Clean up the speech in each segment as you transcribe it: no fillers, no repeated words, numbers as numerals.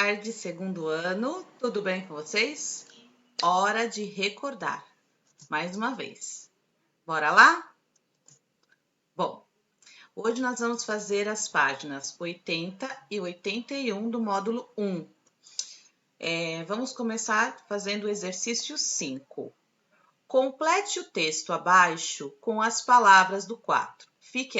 tarde, segundo ano. Tudo bem com vocês? Hora de recordar. Mais uma vez. Bora lá? Bom, hoje nós vamos fazer as páginas 80 e 81 do módulo 1. Vamos começar fazendo o exercício 5. Complete o texto abaixo com as palavras do quadro. Fique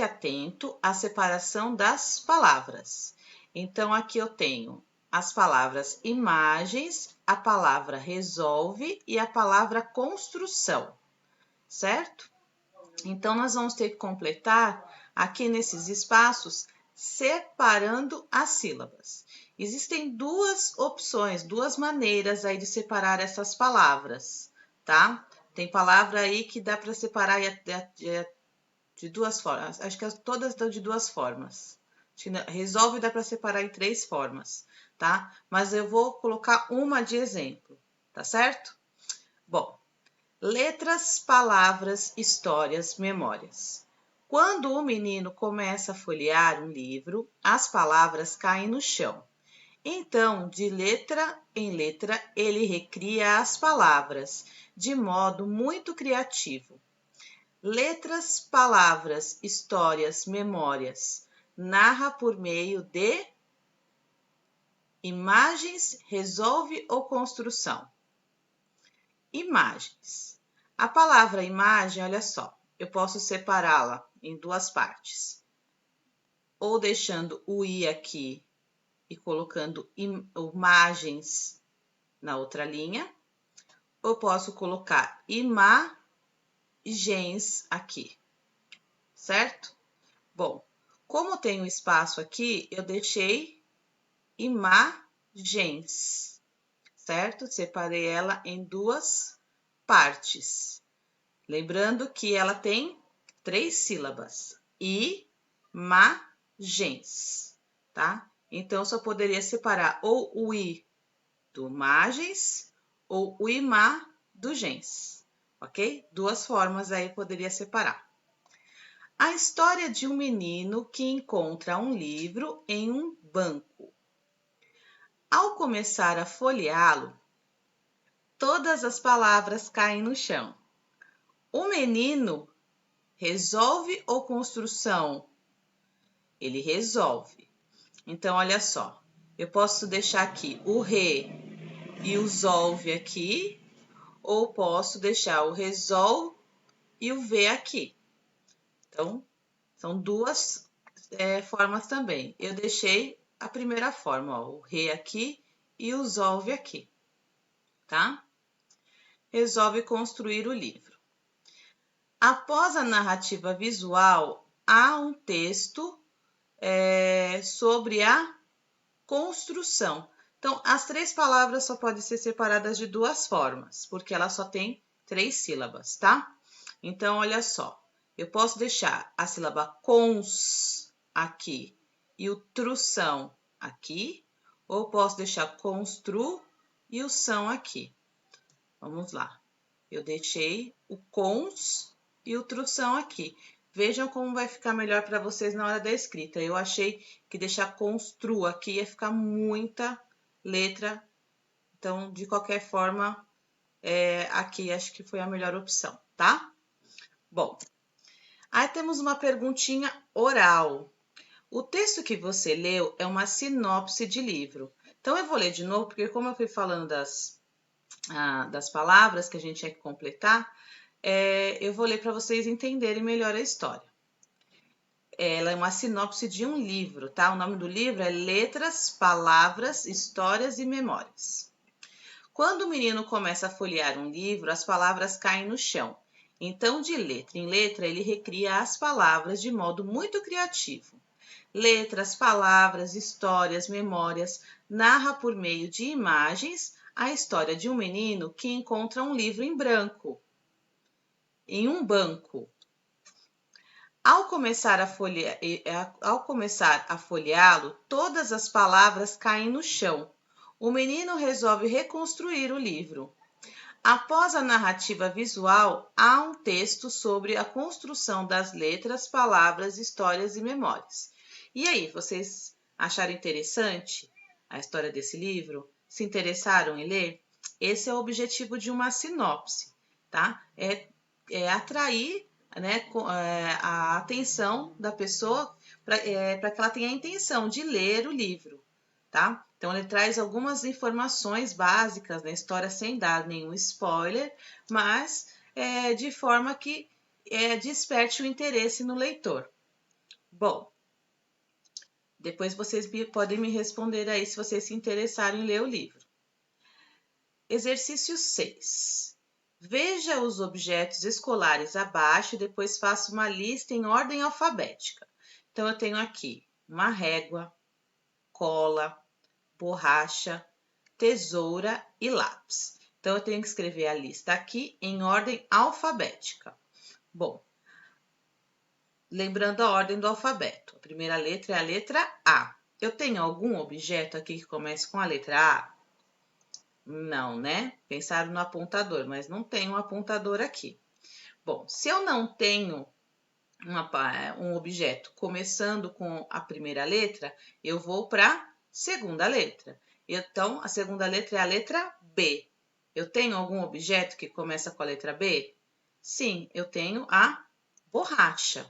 atento à separação das palavras. Então, aqui eu tenho as palavras imagens, a palavra resolve e a palavra construção, certo? Então, nós vamos ter que completar aqui nesses espaços separando as sílabas. Existem duas opções, duas maneiras aí de separar essas palavras, tá? Tem palavra aí que dá para separar de duas formas. Acho que todas estão de duas formas. Resolve dá para separar em 3 formas, tá? Mas eu vou colocar uma de exemplo, tá certo? Bom, letras, palavras, histórias, memórias. Quando o menino começa a folhear um livro, as palavras caem no chão. Então, de letra em letra, ele recria as palavras de modo muito criativo. Letras, palavras, histórias, memórias. Narra por meio de imagens, resolve ou construção. Imagens. A palavra imagem, olha só, eu posso separá-la em duas partes. Ou deixando o i aqui e colocando imagens na outra linha. Ou posso colocar imagens aqui, certo? Bom, como tem um espaço aqui, eu deixei imagens, certo? Separei ela em duas partes. Lembrando que ela tem 3 sílabas. Imagens, tá? Então, eu só poderia separar ou o i do imagens ou o imá do gens, ok? Duas formas aí poderia separar. A história de um menino que encontra um livro em um banco. Ao começar a folheá-lo, todas as palavras caem no chão. O menino resolve ou construção? Ele resolve. Então, olha só, eu posso deixar aqui o re e o solve aqui, ou posso deixar o resol e o v aqui. Então, são duas formas também. Eu deixei a primeira forma, ó, o re aqui e o solve aqui, tá? Resolve construir o livro. Após a narrativa visual, há um texto sobre a construção. Então, as 3 palavras só podem ser separadas de 2 formas, porque ela só tem 3 sílabas, tá? Então, olha só, eu posso deixar a sílaba cons aqui e o trução aqui, ou posso deixar constru e o são aqui. Vamos lá. Eu deixei o cons e o trução aqui. Vejam como vai ficar melhor para vocês na hora da escrita. Eu achei que deixar constru aqui ia ficar muita letra. Então, de qualquer forma, aqui acho que foi a melhor opção, tá? Bom, aí temos uma perguntinha oral. O texto que você leu é uma sinopse de livro. Então, eu vou ler de novo, porque como eu fui falando das palavras que a gente tinha que completar, eu vou ler para vocês entenderem melhor a história. Ela é uma sinopse de um livro, tá? O nome do livro é Letras, Palavras, Histórias e Memórias. Quando o menino começa a folhear um livro, as palavras caem no chão. Então, de letra em letra, ele recria as palavras de modo muito criativo. Letras, palavras, histórias, memórias, narra por meio de imagens a história de um menino que encontra um livro em branco, em um banco. Ao começar a folheá-lo, todas as palavras caem no chão. O menino resolve reconstruir o livro. Após a narrativa visual, há um texto sobre a construção das letras, palavras, histórias e memórias. E aí, vocês Acharam interessante a história desse livro? Se interessaram em ler? Esse é o objetivo de uma sinopse, tá? É atrair, né, a atenção da pessoa para que ela tenha a intenção de ler o livro, tá? Então, ele traz algumas informações básicas na história sem dar nenhum spoiler, mas de forma que desperte o interesse no leitor. Bom, depois vocês podem me responder aí se vocês se interessarem em ler o livro. Exercício 6. Veja os objetos escolares abaixo e depois faça uma lista em ordem alfabética. Então, eu tenho aqui uma régua, cola, borracha, tesoura e lápis. Então, eu tenho que escrever a lista aqui em ordem alfabética. Bom, lembrando a ordem do alfabeto. A primeira letra é a letra A. Eu tenho algum objeto aqui que comece com a letra A? Não, né? Pensaram no apontador, mas não tem um apontador aqui. Bom, se eu não tenho um objeto começando com a primeira letra, eu vou para a segunda letra. Então, a segunda letra é a letra B. Eu tenho algum objeto que começa com a letra B? Sim, eu tenho a borracha.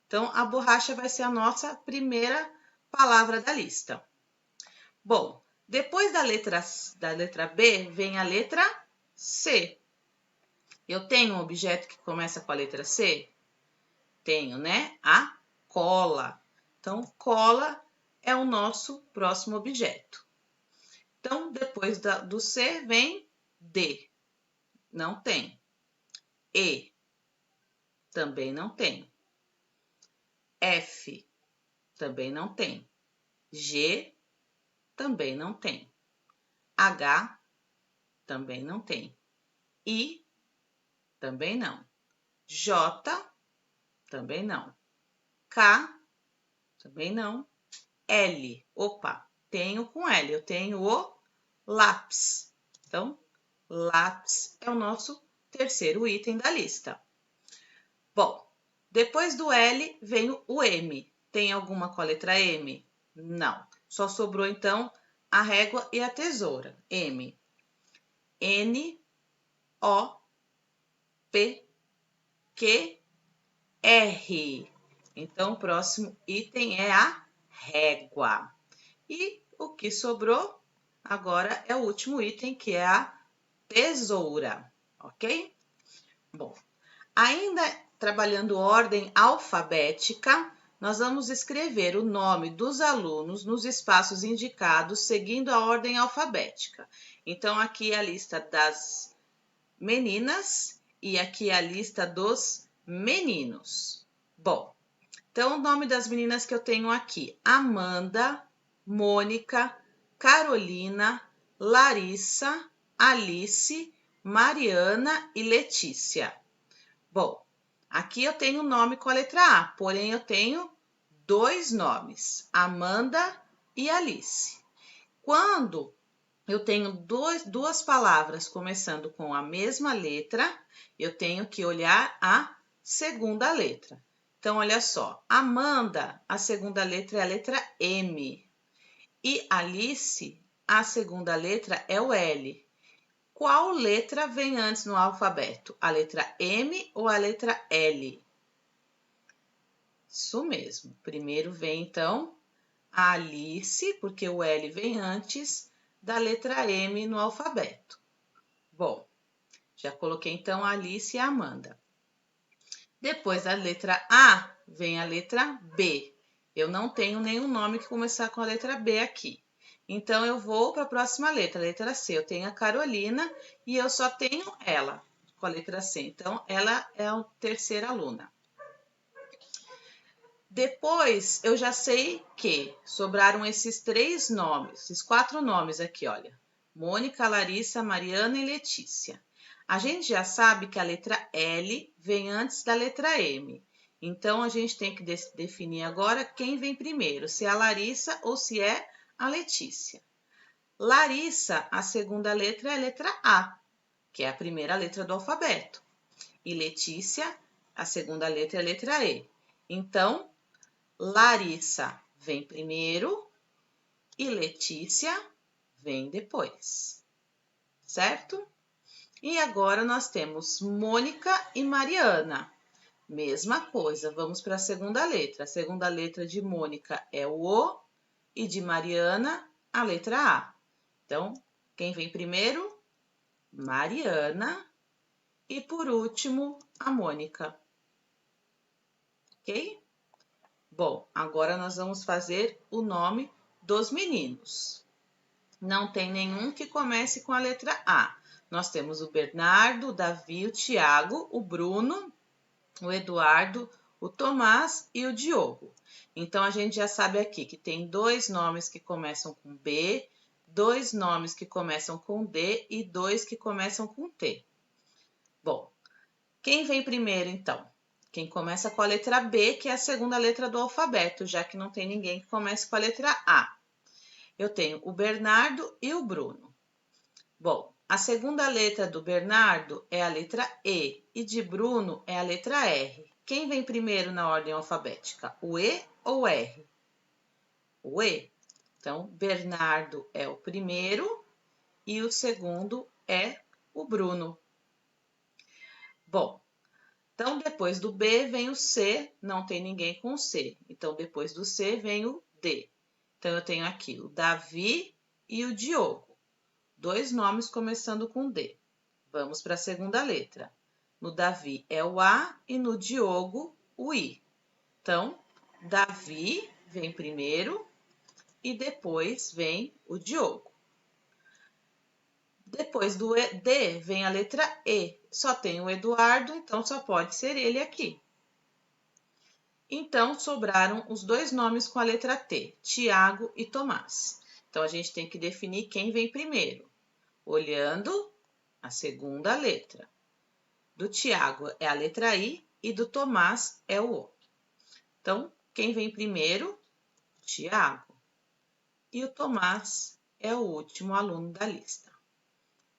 Então, a borracha vai ser a nossa primeira palavra da lista. Bom, depois da letra B, vem a letra C. Eu tenho um objeto que começa com a letra C? Tenho, né? A cola. Então, cola é o nosso próximo objeto. Então, depois do C, vem D. Não tem. E. Também não tem. F. Também não tem. G. Também não tem. H. Também não tem. I. Também não. J. Também não. K. Também não. L. Opa, tenho com L. Eu tenho o lápis. Então, lápis é o nosso terceiro item da lista. Bom, depois do L vem o M. Tem alguma com a letra M? Não. Só sobrou, então, a régua e a tesoura. M. N, O, P, Q, R. Então, o próximo item é a régua. E o que sobrou agora é o último item, que é a tesoura, ok? Bom, ainda trabalhando ordem alfabética, nós vamos escrever o nome dos alunos nos espaços indicados, seguindo a ordem alfabética. Então, aqui é a lista das meninas e aqui é a lista dos meninos. Bom, então o nome das meninas que eu tenho aqui: Amanda, Mônica, Carolina, Larissa, Alice, Mariana e Letícia. Bom, aqui eu tenho o nome com a letra A, porém eu tenho dois nomes, Amanda e Alice. Quando eu tenho duas palavras começando com a mesma letra, eu tenho que olhar a segunda letra. Então, olha só, Amanda, a segunda letra é a letra M. E Alice, a segunda letra é o L. Qual letra vem antes no alfabeto? A letra M ou a letra L? Isso mesmo. Primeiro vem, então, a Alice, porque o L vem antes da letra M no alfabeto. Bom, já coloquei, então, a Alice e a Amanda. Depois da letra A, vem a letra B. Eu não tenho nenhum nome que começar com a letra B aqui. Então, eu vou para a próxima letra, a letra C. Eu tenho a Carolina e eu só tenho ela com a letra C. Então, ela é a terceira aluna. Depois, eu já sei que sobraram esses três nomes, esses quatro nomes aqui, olha. Mônica, Larissa, Mariana e Letícia. A gente já sabe que a letra L vem antes da letra M. Então, a gente tem que definir agora quem vem primeiro, se é a Larissa ou se é a Letícia. Larissa, a segunda letra é a letra A, que é a primeira letra do alfabeto. E Letícia, a segunda letra é a letra E. Então, Larissa vem primeiro e Letícia vem depois, certo? E agora nós temos Mônica e Mariana. Mesma coisa, vamos para a segunda letra. A segunda letra de Mônica é o O e de Mariana a letra A. Então, quem vem primeiro? Mariana e por último a Mônica. Ok? Bom, agora nós vamos fazer o nome dos meninos. Não tem nenhum que comece com a letra A. Nós temos o Bernardo, o Davi, o Tiago, o Bruno, o Eduardo, o Tomás e o Diogo. Então, a gente já sabe aqui que tem 2 nomes que começam com B, 2 nomes que começam com D e 2 que começam com T. Bom, quem vem primeiro, então? Quem começa com a letra B, que é a segunda letra do alfabeto, já que não tem ninguém que comece com a letra A. Eu tenho o Bernardo e o Bruno. Bom, a segunda letra do Bernardo é a letra E e de Bruno é a letra R. Quem vem primeiro na ordem alfabética? O E ou o R? O E. Então, Bernardo é o primeiro e o segundo é o Bruno. Bom, então depois do B vem o C, não tem ninguém com C. Então, depois do C vem o D. Então, eu tenho aqui o Davi e o Diogo. 2 nomes começando com D. Vamos para a segunda letra. No Davi é o A e no Diogo o I. Então, Davi vem primeiro e depois vem o Diogo. Depois do D vem a letra E. Só tem o Eduardo, então só pode ser ele aqui. Então, sobraram os 2 nomes com a letra T, Tiago e Tomás. Então, a gente tem que definir quem vem primeiro, olhando a segunda letra. Do Tiago é a letra I e do Tomás é o O. Então, quem vem primeiro? Tiago. E o Tomás é o último aluno da lista.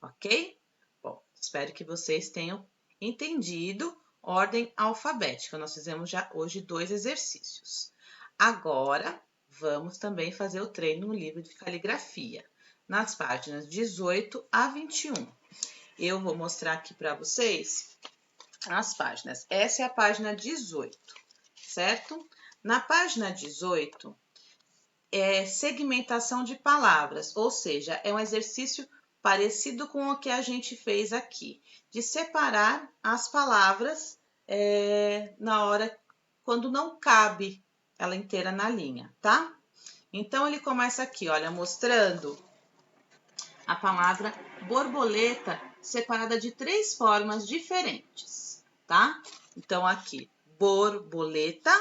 Ok? Bom, espero que vocês tenham entendido ordem alfabética. Nós fizemos já hoje 2 exercícios. Agora, vamos também fazer o treino no livro de caligrafia, nas páginas 18 a 21. Eu vou mostrar aqui para vocês as páginas. Essa é a página 18, certo? Na página 18, é segmentação de palavras, ou seja, é um exercício parecido com o que a gente fez aqui, de separar as palavras na hora quando não cabe ela inteira na linha, tá? Então, ele começa aqui, olha, mostrando a palavra borboleta separada de 3 formas diferentes, tá? Então, aqui, borboleta,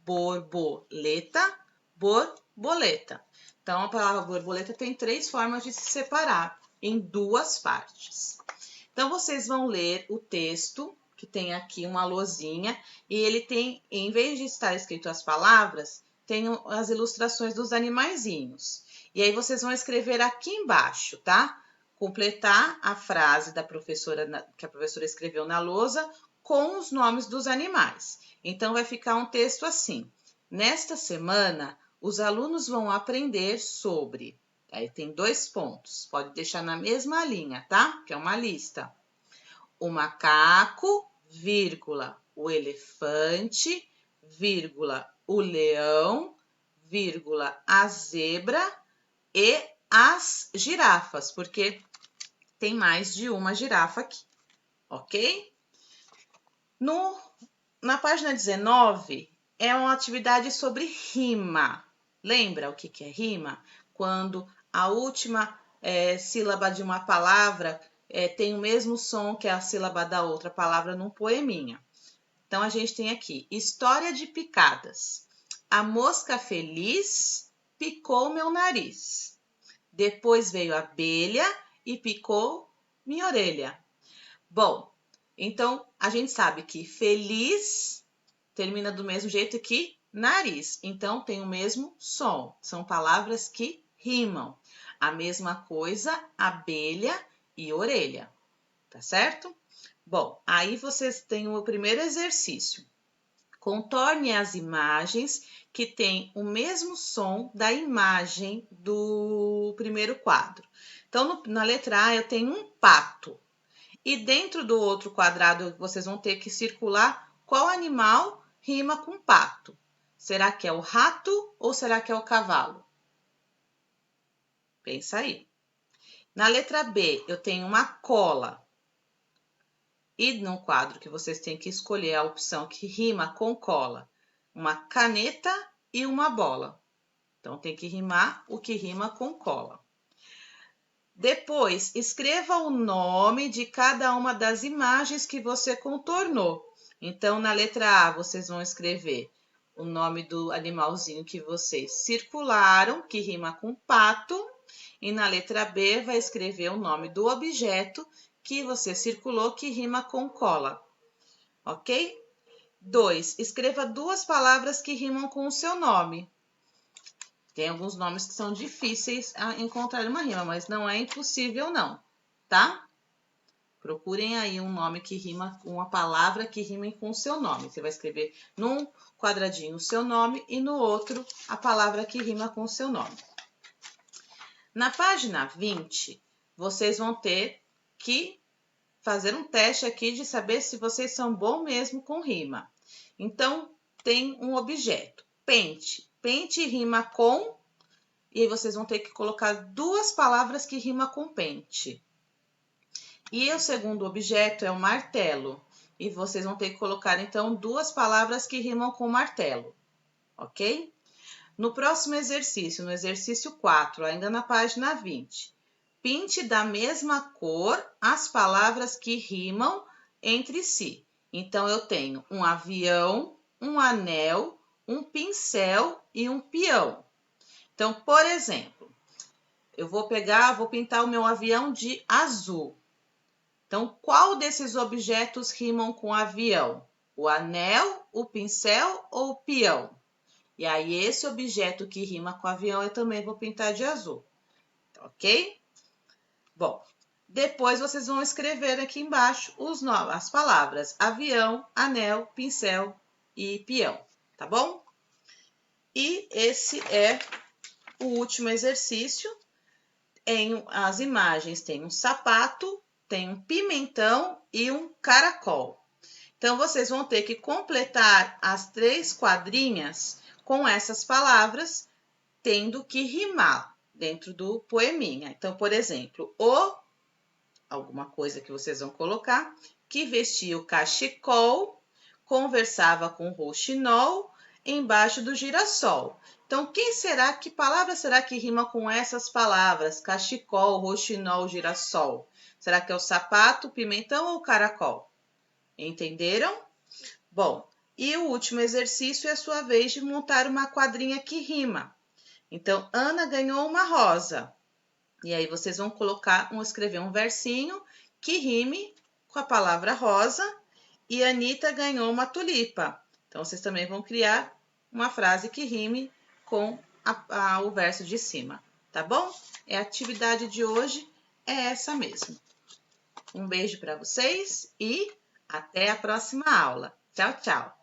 borboleta, borboleta. Então, a palavra borboleta tem 3 formas de se separar, em 2 partes. Então, vocês vão ler o texto, que tem aqui uma lousinha, e ele tem, em vez de estar escrito as palavras, tem as ilustrações dos animaizinhos. E aí, vocês vão escrever aqui embaixo, tá? Completar a frase da professora, que a professora escreveu na lousa, com os nomes dos animais. Então, vai ficar um texto assim. Nesta semana, os alunos vão aprender sobre... Aí tem 2 pontos, pode deixar na mesma linha, tá? Que é uma lista. O macaco, vírgula, o elefante, vírgula, o leão, vírgula, a zebra e as girafas, porque tem mais de uma girafa aqui, ok? Na página 19, é uma atividade sobre rima. Lembra o que é rima? Quando a última sílaba de uma palavra tem o mesmo som que a sílaba da outra palavra num poeminha. Então, a gente tem aqui, história de picadas. A mosca feliz picou meu nariz. Depois veio a abelha e picou minha orelha. Bom, então, a gente sabe que feliz termina do mesmo jeito que nariz. Então, tem o mesmo som. São palavras que rimam. A mesma coisa, abelha e orelha. Tá certo? Bom, aí vocês têm o primeiro exercício. Contorne as imagens que têm o mesmo som da imagem do primeiro quadro. Então, na letra A, eu tenho um pato. E dentro do outro quadrado, vocês vão ter que circular qual animal rima com pato. Será que é o rato ou será que é o cavalo? Pensa aí. Na letra B, eu tenho uma cola. E no quadro que vocês têm que escolher a opção que rima com cola, uma caneta e uma bola. Então, tem que rimar o que rima com cola. Depois, escreva o nome de cada uma das imagens que você contornou. Então, na letra A, vocês vão escrever o nome do animalzinho que vocês circularam, que rima com pato. E na letra B, vai escrever o nome do objeto que você circulou, que rima com cola. Ok? 2. Escreva 2 palavras que rimam com o seu nome. Tem alguns nomes que são difíceis a encontrar uma rima, mas não é impossível não, tá? Procurem aí um nome que rima com uma palavra que rime com o seu nome. Você vai escrever num quadradinho o seu nome e no outro a palavra que rima com o seu nome. Na página 20, vocês vão ter que fazer um teste aqui de saber se vocês são bons mesmo com rima. Então, tem um objeto, pente. Pente rima com, e aí vocês vão ter que colocar 2 palavras que rima com pente. E o segundo objeto é o martelo, e vocês vão ter que colocar, então, 2 palavras que rimam com martelo, ok? No próximo exercício, no exercício 4, ainda na página 20, pinte da mesma cor as palavras que rimam entre si. Então, eu tenho um avião, um anel, um pincel e um peão. Então, por exemplo, eu vou pintar o meu avião de azul. Então, qual desses objetos rimam com avião? O anel, o pincel ou o peão? E aí, esse objeto que rima com avião, eu também vou pintar de azul. Ok? Bom, depois vocês vão escrever aqui embaixo as palavras avião, anel, pincel e peão, tá bom? E esse é o último exercício. As imagens tem um sapato, tem um pimentão e um caracol. Então, vocês vão ter que completar as 3 quadrinhas com essas palavras, tendo que rimar dentro do poeminha. Então, por exemplo, alguma coisa que vocês vão colocar, que vestia o cachecol, conversava com o rouxinol, embaixo do girassol. Então, que palavra será que rima com essas palavras? Cachecol, rouxinol, girassol. Será que é o sapato, pimentão ou caracol? Entenderam? Bom, e o último exercício é a sua vez de montar uma quadrinha que rima. Então, Ana ganhou uma rosa. E aí, vocês vão escrever um versinho que rime com a palavra rosa. E Anitta ganhou uma tulipa. Então, vocês também vão criar uma frase que rime com o verso de cima, tá bom? A atividade de hoje é essa mesmo. Um beijo para vocês e até a próxima aula. Tchau, tchau!